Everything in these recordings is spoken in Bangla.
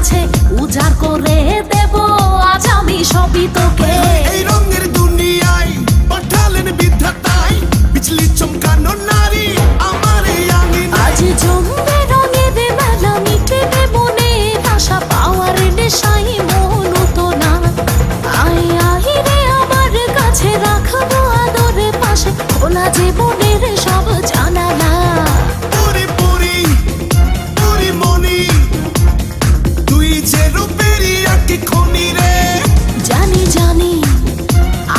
কাছে উজাড় করে দেব আজ আমি সবই তোকে। এই রঙের দুনিয়ায় পাঠালেন বিধাতাই বিজলি চমকানো নারী আমার এই আঙিনায়। আজ জমবে রঙের মেলা মিটবে মনের আশা পাওয়ার নেশাই মন তো না। আয় আয় রে আমার কাছে রাখবো আদরে পাশে খোলা জীবনের সব জানালা। পুরি পুরি পুরি মনি তুই যে রূপেরই আঁকি খনি রে। জানি জানি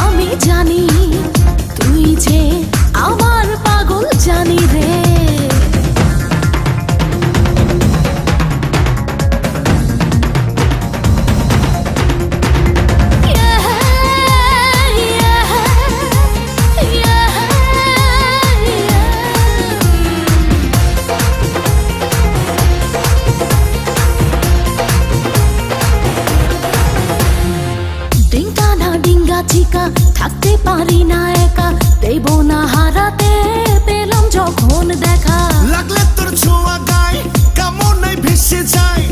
আমি জানি তুই যে আমার পাগল জানি রে। চিকা থাকতে পারি না একা দেব না হারাতে পেলাম যখন দেখা। লাগলে তোর ছোঁয়া গায় কামনায় ভেসে যায়